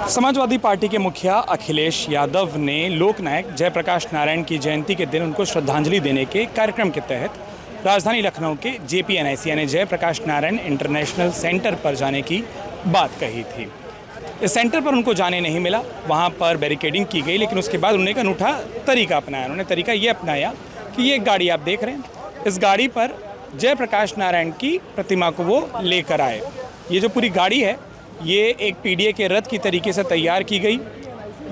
Samajwadi party के मुखिया अखिलेश यादव ने लोकनायक जयप्रकाश नारायण की जयंती के दिन उनको श्रद्धांजलि देने के कार्यक्रम के तहत राजधानी लखनऊ के JPNIC यानी जयप्रकाश नारायण इंटरनेशनल सेंटर पर जाने की बात कही थी। इस सेंटर पर उनको जाने नहीं मिला, वहाँ पर बैरिकेडिंग की गई, लेकिन उसके बाद उन्होंने एक अनूठा तरीका अपनाया। उन्होंने तरीका ये अपनाया कि ये एक गाड़ी आप देख रहे हैं, इस गाड़ी पर जयप्रकाश नारायण की प्रतिमा को वो लेकर आए। ये जो पूरी गाड़ी है ये एक PDA के रथ की तरीके से तैयार की गई।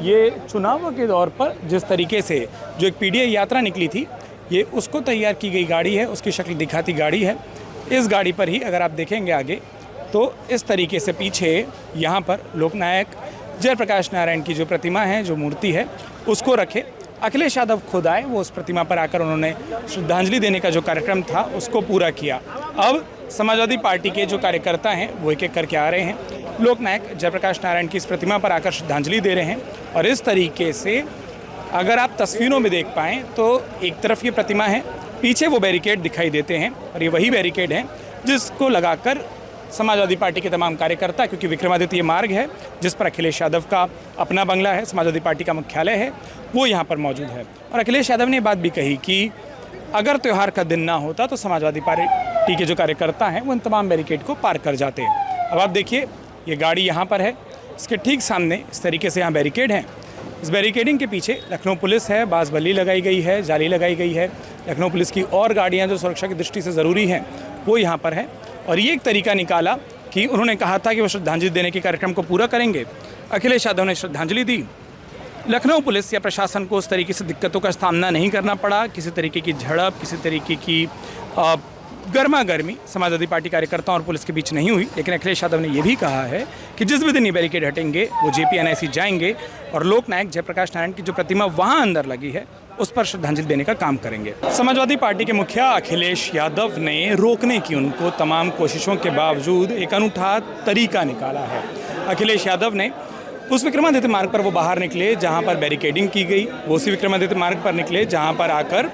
ये चुनावों के दौर पर जिस तरीके से जो एक PDA यात्रा निकली थी, ये उसको तैयार की गई गाड़ी है, उसकी शक्ल दिखाती गाड़ी है। इस गाड़ी पर ही अगर आप देखेंगे आगे तो इस तरीके से पीछे यहाँ पर लोकनायक जयप्रकाश नारायण की जो प्रतिमा है, जो मूर्ति है, उसको रखे। अखिलेश यादव खुद आए, वो उस प्रतिमा पर आकर उन्होंने श्रद्धांजलि देने का जो कार्यक्रम था उसको पूरा किया। अब समाजवादी पार्टी के जो कार्यकर्ता हैं वो एक एक करके आ रहे हैं, लोकनायक जयप्रकाश नारायण की इस प्रतिमा पर आकर श्रद्धांजलि दे रहे हैं। और इस तरीके से अगर आप तस्वीरों में देख पाएँ तो एक तरफ ये प्रतिमा है, पीछे वो बैरिकेड दिखाई देते हैं और ये वही बैरिकेड हैं जिसको लगाकर समाजवादी पार्टी के तमाम कार्यकर्ता, क्योंकि विक्रमादित्य मार्ग है जिस पर अखिलेश यादव का अपना बंगला है, समाजवादी पार्टी का मुख्यालय है, वो यहाँ पर मौजूद है। और अखिलेश यादव ने बात भी कही कि अगर त्यौहार का दिन ना होता तो समाजवादी पार्टी के जो कार्यकर्ता हैं वो इन तमाम बैरिकेड को पार कर जाते हैं। अब आप देखिए ये गाड़ी यहाँ पर है, इसके ठीक सामने इस तरीके से यहाँ बैरिकेड हैं। इस बैरिकेडिंग के पीछे लखनऊ पुलिस है, बाज़-बल्ली लगाई गई है, जाली लगाई गई है। लखनऊ पुलिस की और गाड़ियाँ जो सुरक्षा की दृष्टि से ज़रूरी हैं वो यहाँ पर है। और ये एक तरीका निकाला कि उन्होंने कहा था कि वो श्रद्धांजलि देने के कार्यक्रम को पूरा करेंगे। अखिलेश यादव ने श्रद्धांजलि दी। लखनऊ पुलिस या प्रशासन को उस तरीके से दिक्कतों का सामना नहीं करना पड़ा, किसी तरीके की झड़प, किसी तरीके की गर्मा गर्मी समाजवादी पार्टी कार्यकर्ताओं और पुलिस के बीच नहीं हुई। लेकिन अखिलेश यादव ने यह भी कहा है कि जिस भी दिन ये बैरिकेड हटेंगे वो JPNIC जाएंगे और लोकनायक जयप्रकाश नारायण की जो प्रतिमा वहाँ अंदर लगी है उस पर श्रद्धांजलि देने का काम करेंगे। समाजवादी पार्टी के मुखिया अखिलेश यादव ने रोकने की उनको तमाम कोशिशों के बावजूद एक अनूठा तरीका निकाला है। अखिलेश यादव ने उस विक्रमादित्य मार्ग पर वो बाहर निकले जहाँ पर बैरिकेडिंग की गई, वो उसी विक्रमादित्य मार्ग पर निकले जहाँ पर आकर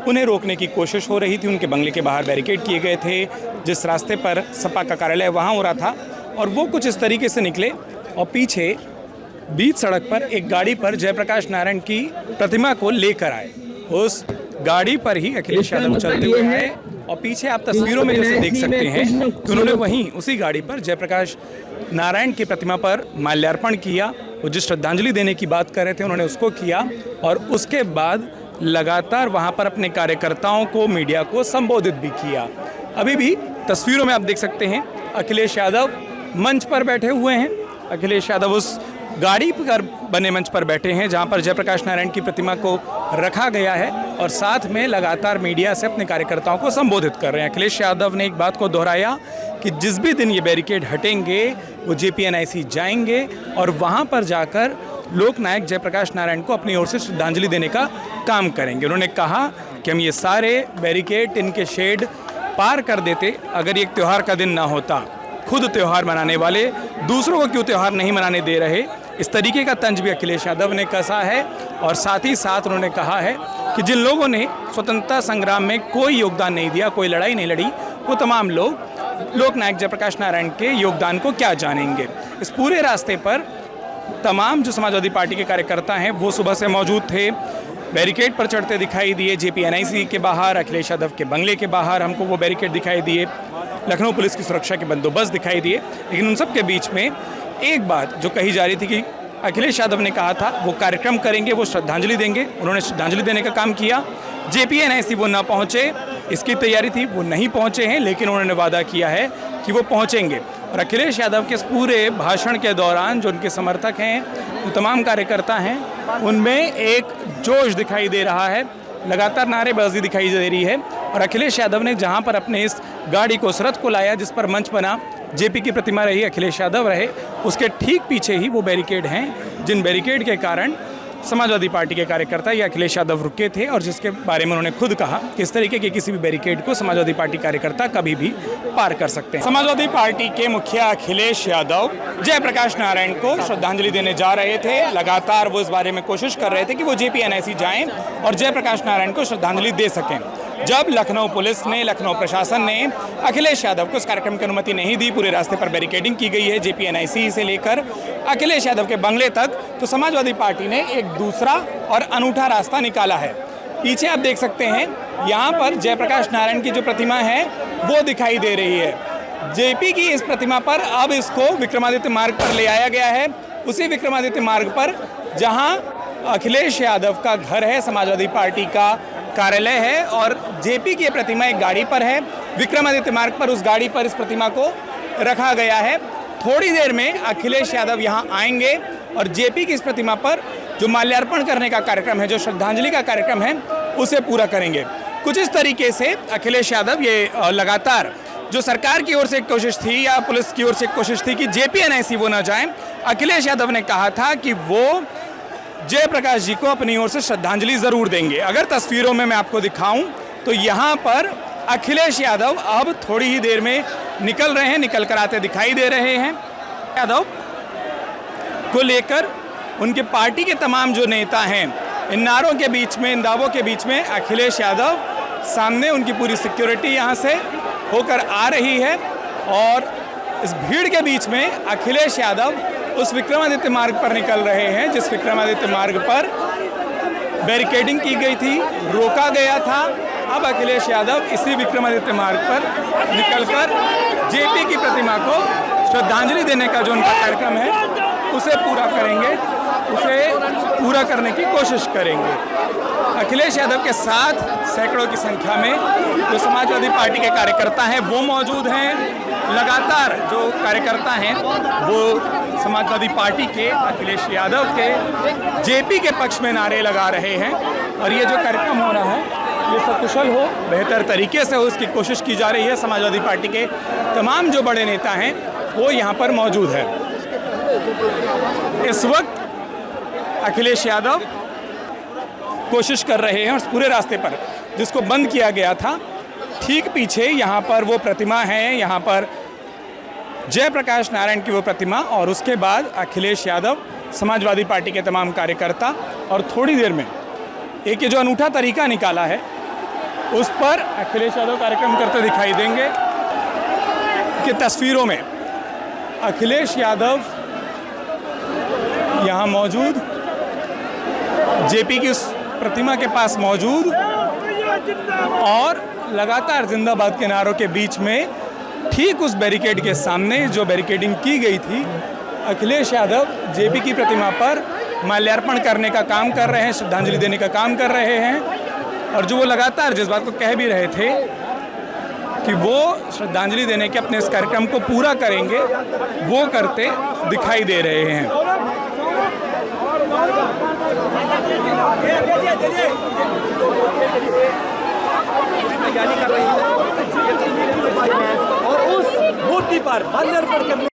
उन्हें रोकने की कोशिश हो रही थी। उनके बंगले के बाहर बैरिकेड किए गए थे, जिस रास्ते पर सपा का कार्यालय वहाँ हो रहा था, और वो कुछ इस तरीके से निकले और पीछे बीच सड़क पर एक गाड़ी पर जयप्रकाश नारायण की प्रतिमा को लेकर आए। उस गाड़ी पर ही अखिलेश यादव चलते हुए आए और पीछे आप तस्वीरों में जैसे देख सकते हैं कि उन्होंने वहीं उसी गाड़ी पर जयप्रकाश नारायण की प्रतिमा पर माल्यार्पण किया। वो जिस श्रद्धांजलि देने की बात कर रहे थे उन्होंने उसको किया और उसके बाद लगातार वहाँ पर अपने कार्यकर्ताओं को, मीडिया को संबोधित भी किया। अभी भी तस्वीरों में आप देख सकते हैं अखिलेश यादव मंच पर बैठे हुए हैं। अखिलेश यादव उस गाड़ी पर बने मंच पर बैठे हैं जहाँ पर जयप्रकाश नारायण की प्रतिमा को रखा गया है और साथ में लगातार मीडिया से अपने कार्यकर्ताओं को संबोधित कर रहे हैं। अखिलेश यादव ने एक बात को दोहराया कि जिस भी दिन ये बैरिकेड हटेंगे वो JPNIC जाएंगे और वहाँ पर जाकर लोकनायक जयप्रकाश नारायण को अपनी ओर से श्रद्धांजलि देने का काम करेंगे। उन्होंने कहा कि हम ये सारे बैरिकेड, इनके शेड पार कर देते अगर ये त्यौहार का दिन ना होता। खुद त्यौहार मनाने वाले दूसरों को क्यों त्यौहार नहीं मनाने दे रहे, इस तरीके का तंज भी अखिलेश यादव ने कसा है। और साथ ही साथ उन्होंने कहा है कि जिन लोगों ने स्वतंत्रता संग्राम में कोई योगदान नहीं दिया, कोई लड़ाई नहीं लड़ी, वो तमाम लोग लोकनायक जयप्रकाश नारायण के योगदान को क्या जानेंगे। इस पूरे रास्ते पर तमाम जो समाजवादी पार्टी के कार्यकर्ता हैं वो सुबह से मौजूद थे, बैरिकेड पर चढ़ते दिखाई दिए। JPNIC के बाहर, अखिलेश यादव के बंगले के बाहर हमको वो बैरिकेड दिखाई दिए, लखनऊ पुलिस की सुरक्षा के बंदोबस्त दिखाई दिए। लेकिन उन सब के बीच में एक बात जो कही जा रही थी कि अखिलेश यादव ने कहा था वो कार्यक्रम करेंगे, वो श्रद्धांजलि देंगे। उन्होंने श्रद्धांजलि देने का काम किया। JPNIC वो ना पहुँचे, इसकी तैयारी थी, वो नहीं पहुँचे हैं, लेकिन उन्होंने वादा किया है कि वो पहुँचेंगे। और अखिलेश यादव के इस पूरे भाषण के दौरान जो उनके समर्थक हैं, जो तमाम कार्यकर्ता हैं, उनमें एक जोश दिखाई दे रहा है, लगातार नारेबाजी दिखाई दे रही है। और अखिलेश यादव ने जहां पर अपने इस गाड़ी को, रथ को लाया जिस पर मंच बना, JP की प्रतिमा रही, अखिलेश यादव रहे, उसके ठीक पीछे ही वो बैरिकेड हैं जिन बैरिकेड के कारण समाजवादी पार्टी के कार्यकर्ता या अखिलेश यादव रुके थे और जिसके बारे में उन्होंने खुद कहा कि इस तरीके के किसी भी बैरिकेड को समाजवादी पार्टी कार्यकर्ता कभी भी पार कर सकते हैं। समाजवादी पार्टी के मुखिया अखिलेश यादव जयप्रकाश नारायण को श्रद्धांजलि देने जा रहे थे। लगातार वो इस बारे में कोशिश कर रहे थे कि वो JPNIC जाएं और जयप्रकाश नारायण को श्रद्धांजलि दे सकें। जब लखनऊ पुलिस ने, लखनऊ प्रशासन ने अखिलेश यादव को इस कार्यक्रम की अनुमति नहीं दी, पूरे रास्ते पर बैरिकेडिंग की गई है जेपीएनआईसी से लेकर अखिलेश यादव के बंगले तक, तो समाजवादी पार्टी ने एक दूसरा और अनूठा रास्ता निकाला है। पीछे आप देख सकते हैं, यहाँ पर जयप्रकाश नारायण की जो प्रतिमा है वो दिखाई दे रही है। जेपी की इस प्रतिमा पर अब इसको विक्रमादित्य मार्ग पर ले आया गया है, उसी विक्रमादित्य मार्ग पर जहाँ अखिलेश यादव का घर है, समाजवादी पार्टी का कार्यालय है, और जेपी की प्रतिमा एक गाड़ी पर है। विक्रमादित्य मार्ग पर उस गाड़ी पर इस प्रतिमा को रखा गया है। थोड़ी देर में अखिलेश यादव यहाँ आएंगे और जेपी की इस प्रतिमा पर जो माल्यार्पण करने का कार्यक्रम है, जो श्रद्धांजलि का कार्यक्रम है, उसे पूरा करेंगे। कुछ इस तरीके से अखिलेश यादव ये लगातार जो सरकार की ओर से एक कोशिश थी या पुलिस की ओर से एक कोशिश थी कि जेपीएनआईसी वो न जाए, अखिलेश यादव ने कहा था कि वो जयप्रकाश जी को अपनी ओर से श्रद्धांजलि ज़रूर देंगे। अगर तस्वीरों में मैं आपको दिखाऊं तो यहाँ पर अखिलेश यादव अब थोड़ी ही देर में निकल रहे हैं, निकल कर आते दिखाई दे रहे हैं। यादव को लेकर उनके पार्टी के तमाम जो नेता हैं, इन नारों के बीच में, इन दावों के बीच में अखिलेश यादव सामने, उनकी पूरी सिक्योरिटी यहाँ से होकर आ रही है, और इस भीड़ के बीच में अखिलेश यादव उस विक्रमादित्य मार्ग पर निकल रहे हैं जिस विक्रमादित्य मार्ग पर बैरिकेडिंग की गई थी, रोका गया था। अब अखिलेश यादव इसी विक्रमादित्य मार्ग पर निकलकर जेपी की प्रतिमा को श्रद्धांजलि देने का जो उनका कार्यक्रम है उसे पूरा करेंगे, उसे पूरा करने की कोशिश करेंगे। अखिलेश यादव के साथ सैकड़ों की संख्या में जो समाजवादी पार्टी के कार्यकर्ता हैं वो मौजूद हैं। लगातार जो कार्यकर्ता हैं वो समाजवादी पार्टी के, अखिलेश यादव के, जेपी के पक्ष में नारे लगा रहे हैं, और ये जो कार्यक्रम हो रहा है ये सकुशल हो, बेहतर तरीके से हो, इसकी कोशिश की जा रही है। समाजवादी पार्टी के तमाम जो बड़े नेता हैं वो यहाँ पर मौजूद है। इस वक्त अखिलेश यादव कोशिश कर रहे हैं, और पूरे रास्ते पर जिसको बंद किया गया था, ठीक पीछे यहाँ पर वो प्रतिमा है, यहाँ पर जयप्रकाश नारायण की वो प्रतिमा, और उसके बाद अखिलेश यादव, समाजवादी पार्टी के तमाम कार्यकर्ता, और थोड़ी देर में एक ये जो अनूठा तरीका निकाला है उस पर अखिलेश यादव कार्यक्रम करते दिखाई देंगे। कि तस्वीरों में अखिलेश यादव यहाँ मौजूद, जेपी की उस प्रतिमा के पास मौजूद, और लगातार जिंदाबाद के नारों के बीच में ठीक उस बैरिकेड के सामने जो बैरिकेडिंग की गई थी, अखिलेश यादव जेपी की प्रतिमा पर माल्यार्पण करने का काम कर रहे हैं, श्रद्धांजलि देने का काम कर रहे हैं। और जो वो लगातार जिस बात को कह भी रहे थे कि वो श्रद्धांजलि देने के अपने इस कार्यक्रम को पूरा करेंगे, वो करते दिखाई दे रहे हैं। और उस मूर्ति पर माल्यार्पण करने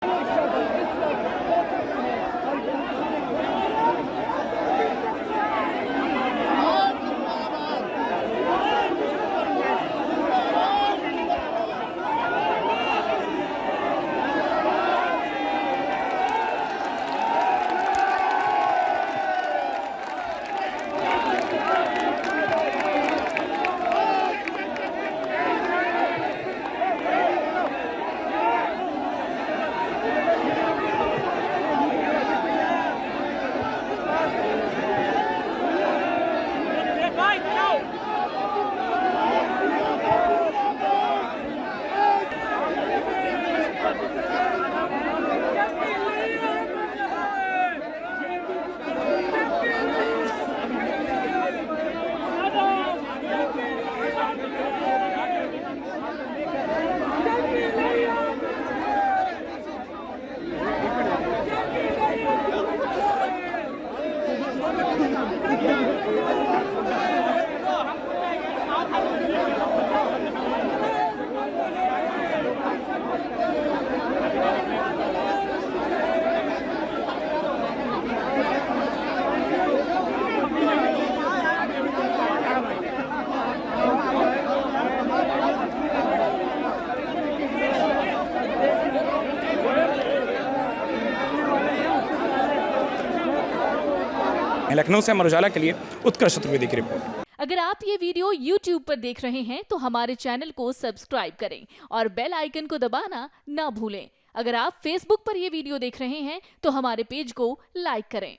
लखनऊ से अमर उजाला के लिए उत्कर्ष चतुर्वेदी की रिपोर्ट। अगर आप ये वीडियो YouTube पर देख रहे हैं तो हमारे चैनल को सब्सक्राइब करें और बेल आइकन को दबाना ना भूलें। अगर आप Facebook पर ये वीडियो देख रहे हैं तो हमारे पेज को लाइक करें।